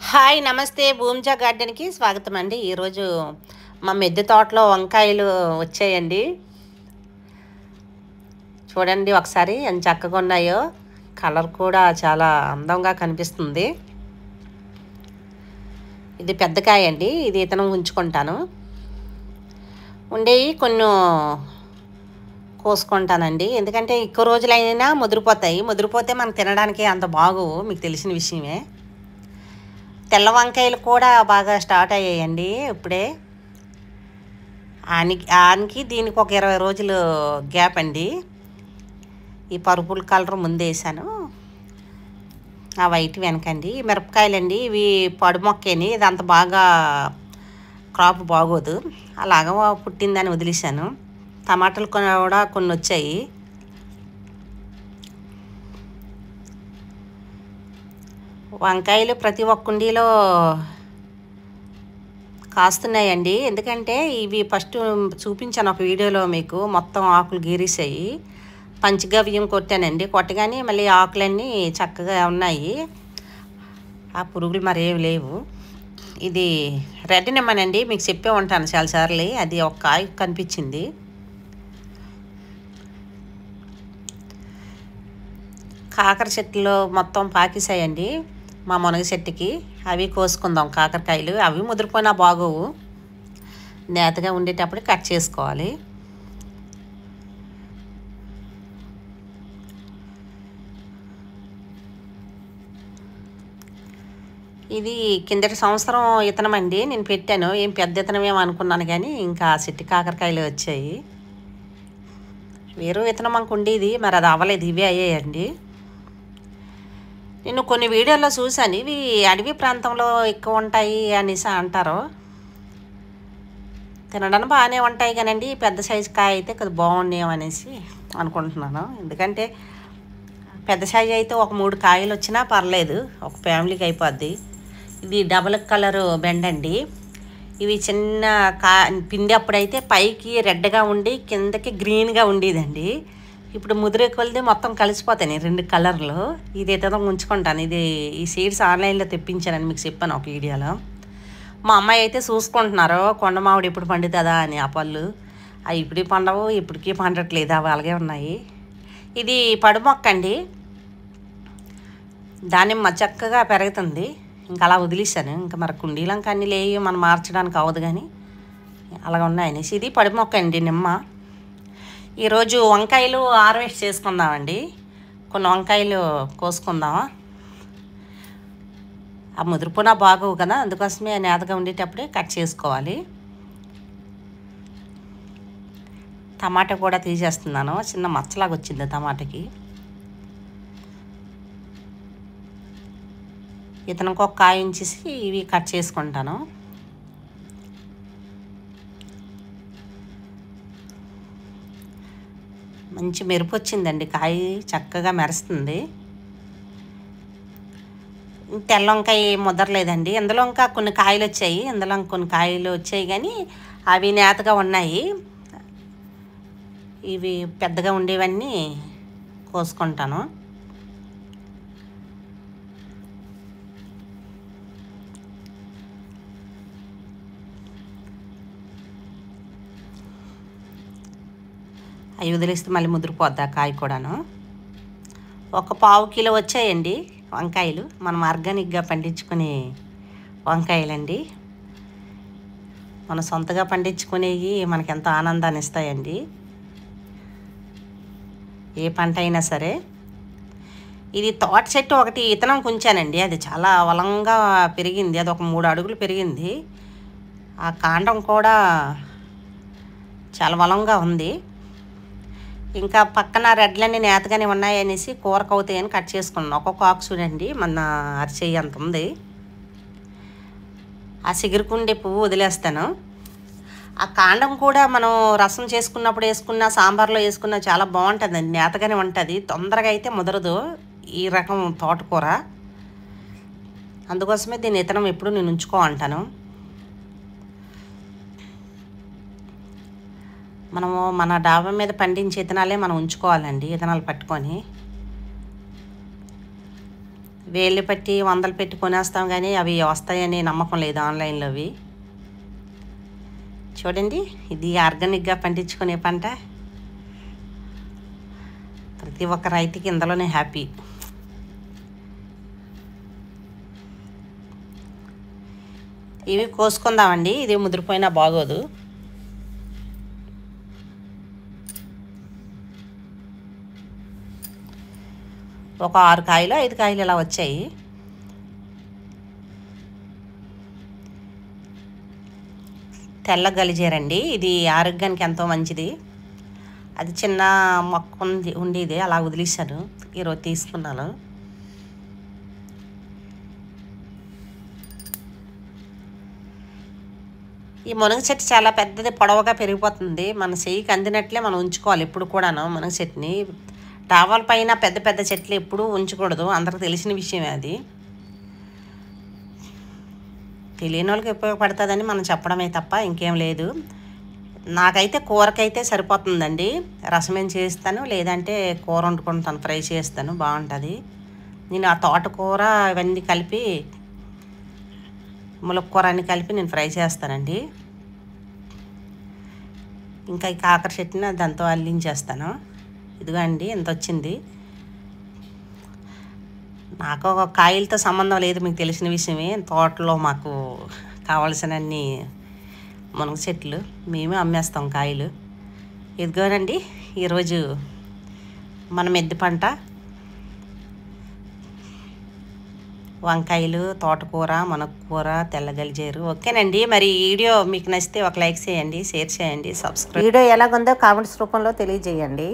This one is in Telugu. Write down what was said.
హాయ్ నమస్తే భూమిజా గార్డెన్కి స్వాగతం అండి. ఈరోజు మా మిద్దె తోటలో వంకాయలు వచ్చాయండి. చూడండి ఒకసారి ఎంత చక్కగా ఉన్నాయో. కలర్ కూడా చాలా అందంగా కనిపిస్తుంది. ఇది పెద్ద కాయ అండి. ఇది ఇతను ఉంచుకుంటాను. ఉండేవి కొన్ని కోసుకుంటానండి. ఎందుకంటే ఎక్కువ రోజులైనా ముదిరిపోతాయి. ముదిరిపోతే మనకు తినడానికి అంత బాగోవు, మీకు తెలిసిన విషయమే. తెల్ల వంకాయలు కూడా బాగా స్టార్ట్ అయ్యాయండి ఇప్పుడే. ఆనికి దీనికి ఒక 20 రోజులు గ్యాప్ అండి. ఈ పర్పుల్ కలర్ ముందు వేసాను, ఆ వైట్ వెనకండి. మిరపకాయలండి, ఇవి పడు మొక్కేని, ఇది అంత బాగా క్రాప్ బాగోదు, అలాగా పుట్టిందని వదిలేశాను. టమాటాలు కూడా కొన్ని వచ్చాయి. వంకాయలు ప్రతి ఒక్క కుండీలో కాస్తున్నాయండి. ఎందుకంటే ఇవి ఫస్ట్ చూపించాను ఒక వీడియోలో మీకు, మొత్తం ఆకులు గీరేసాయి. పంచగవ్యం కొట్టానండి. కొట్టగానే మళ్ళీ ఆకులన్నీ చక్కగా ఉన్నాయి. ఆ పురుగులు మరేమి లేవు. ఇది రెడ్ నిమ్మనండి, మీకు చెప్పే ఉంటాను చాలాసార్లు. అది ఒక కాయ కనిపించింది. కాకర చెట్లు మొత్తం పాకిసాయండి మా మునగ చెట్టుకి. అవి కోసుకుందాం కాకరకాయలు. అవి ముదిరిపోయినా బాగోవు, నేతగా ఉండేటప్పుడు కట్ చేసుకోవాలి. ఇది కిందటి సంవత్సరం ఇతనం అండి, నేను పెట్టాను. ఏం పెద్ద ఇతనమేమో అనుకున్నాను, కానీ ఇంకా చెట్టు కాకరకాయలు వచ్చాయి. వేరు విత్తనం మనకు ఉండేది, మరి అది అవ్వలేదు, ఇవే అయ్యాయండి. నేను కొన్ని వీడియోల్లో చూశాను, ఇవి అడవి ప్రాంతంలో ఎక్కువ ఉంటాయి అనేసి అంటారు. తినడానికి బాగానే ఉంటాయి కానండి, పెద్ద సైజు కాయ అయితే కొద్దిగా బాగుండేమో అనేసి అనుకుంటున్నాను. ఎందుకంటే పెద్ద సైజు అయితే ఒక 3 కాయలు వచ్చినా పర్లేదు, ఒక ఫ్యామిలీకి అయిపోద్ది. ఇది డబల్ కలరు బెండ అండి. ఇవి చిన్న పిండి అప్పుడైతే పైకి రెడ్గా ఉండి కిందకి గ్రీన్గా ఉండేదండి. ఇప్పుడు ముదిరే కొలిది మొత్తం కలిసిపోతాయి 2 కలర్లు. ఇది ఏదో ఉంచుకుంటాను. ఈ సీడ్స్ ఆన్లైన్లో తెప్పించానని మీకు చెప్పాను ఒక వీడియోలో. మా అమ్మాయి అయితే చూసుకుంటున్నారు, కొండమావిడి ఎప్పుడు పండుతుందా అని. ఆ పళ్ళు అవి ఇప్పుడు పండవు, ఇప్పటికీ పండట్లేదు, అవి అలాగే ఉన్నాయి. ఇది పడు మొక్క అండి, దానిమ్మ చక్కగా పెరుగుతుంది. ఇంకా అలా వదిలేసాను. ఇంకా మరి కుండీలంక అన్నీ లేవి, మనం మార్చడానికి అవ్వదు, కానీ అలాగ ఉన్నాయనేసి. ఇది పడి మొక్క అండి, నిమ్మ. ఈరోజు వంకాయలు హార్వెస్ట్ చేసుకుందామండి. కొన్ని వంకాయలు కోసుకుందామా. ఆ ముదిరిపోయినా బాగోవు కదా, అందుకోసమే నేతగా ఉండేటప్పుడే కట్ చేసుకోవాలి. టమాటా కూడా తీసేస్తున్నాను, చిన్న మచ్చలాగా వచ్చింది టమాటాకి. ఇతనికి ఒక కాయ ఉంచేసి ఇవి కట్ చేసుకుంటాను. మంచి మెరుపు వచ్చిందండి, కాయ చక్కగా మెరుస్తుంది. తెల్ల వంకాయ ముదరలేదండి. ఇందులో ఇంకా కొన్ని కాయలు వచ్చాయి, ఇందులో కొన్ని కాయలు వచ్చాయి, కానీ అవి నేతగా ఉన్నాయి. ఇవి పెద్దగా ఉండేవన్నీ కోసుకుంటాను. అవి వదిలేస్తే మళ్ళీ ముదిరిపోద్ది ఆ కాయ కూడాను. ఒక పావు కిలో వచ్చాయండి వంకాయలు. మనం ఆర్గానిక్గా పండించుకునే వంకాయలండి. మన సొంతగా పండించుకునేవి మనకెంతో ఆనందాన్ని ఇస్తాయండి, ఏ పంట అయినా సరే. ఇది తోట చెట్టు ఒకటి ఇతనం కుంచానండి, అది చాలా బలంగా పెరిగింది. అది ఒక 3 అడుగులు పెరిగింది. ఆ కాండం కూడా చాలా బలంగా ఉంది. ఇంకా పక్కన రెడ్లన్నీ నేతగానే ఉన్నాయనేసి కూరకు అవుతాయని కట్ చేసుకున్నాను. ఒక్కొక్క ఆకు చూడండి మన అరిచేయి అంత ఉంది. ఆ సిగురుకుండే పువ్వు వదిలేస్తాను. ఆ కాండం కూడా మనం రసం చేసుకున్నప్పుడు వేసుకున్న, సాంబార్లో వేసుకున్న చాలా బాగుంటుందండి, నేతగానే ఉంటుంది. తొందరగా అయితే ముదరదు ఈ రకం తోటకూర. అందుకోసమే దీని ఇతనం ఎప్పుడు నేను ఉంచుకో. మనము మన డాబా మీద పండించే ఇతనాలే మనం ఉంచుకోవాలండి, ఇతనాలు పట్టుకొని. వేళ్ళు పెట్టి వందలు పెట్టి కొనేస్తాం కానీ అవి వస్తాయని నమ్మకం లేదు ఆన్లైన్లో అవి. చూడండి, ఇది ఆర్గానిక్గా పండించుకునే పంట. ప్రతి ఒక్క రైతుకి ఇందులోనే హ్యాపీ. ఇవి కోసుకుందామండి, ఇది ముదిరిపోయినా బాగోదు. ఒక 6 కాయలు 5 కాయలు ఇలా వచ్చాయి. తెల్ల గలిజేరండి, ఇది ఆరోగ్యానికి ఎంతో మంచిది. అది చిన్న మొక్క ఉండేది, అలా వదిలేశాను, ఈరోజు తీసుకున్నాను. ఈ మునగ చెట్టు చాలా పెద్దది, పొడవుగా పెరిగిపోతుంది. మన చెయ్యికి అందినట్లే మనం ఉంచుకోవాలి ఎప్పుడు కూడాను. మునగ చెట్టుని డాబాల పైన పెద్ద పెద్ద చెట్లు ఎప్పుడూ ఉంచకూడదు, అందరికి తెలిసిన విషయమే అది. తెలియని వాళ్ళకి ఉపయోగపడుతుందని మనం చెప్పడమే తప్ప ఇంకేం లేదు. నాకైతే కూరకైతే సరిపోతుందండి. రసమేం చేస్తాను, లేదంటే కూర వండుకుంటాను, ఫ్రై చేస్తాను, బాగుంటుంది. నేను ఆ తోటకూర ఇవన్నీ కలిపి, ములక్కూర అన్నీ కలిపి నేను ఫ్రై చేస్తానండి. ఇంకా ఈ కాకర చెట్టుని దాంతో అల్లించేస్తాను. ఇదిగో అండి, ఎంత వచ్చింది. నాకు ఒక కాయలతో సంబంధం లేదు, మీకు తెలిసిన విషయమే. తోటలో మాకు కావలసినన్ని మునగ చెట్లు, మేమే అమ్మేస్తాం కాయలు. ఇదిగోనండి, ఈరోజు మన మెద్ది పంట వంకాయలు, తోటకూర, మునక్కూర, తెల్లగలిజేరు. ఓకేనండి, మరి ఈ వీడియో మీకు నచ్చితే ఒక లైక్ చేయండి, షేర్ చేయండి, సబ్స్క్రైబ్. వీడియో ఎలాగుందో కామెంట్స్ రూపంలో తెలియజేయండి.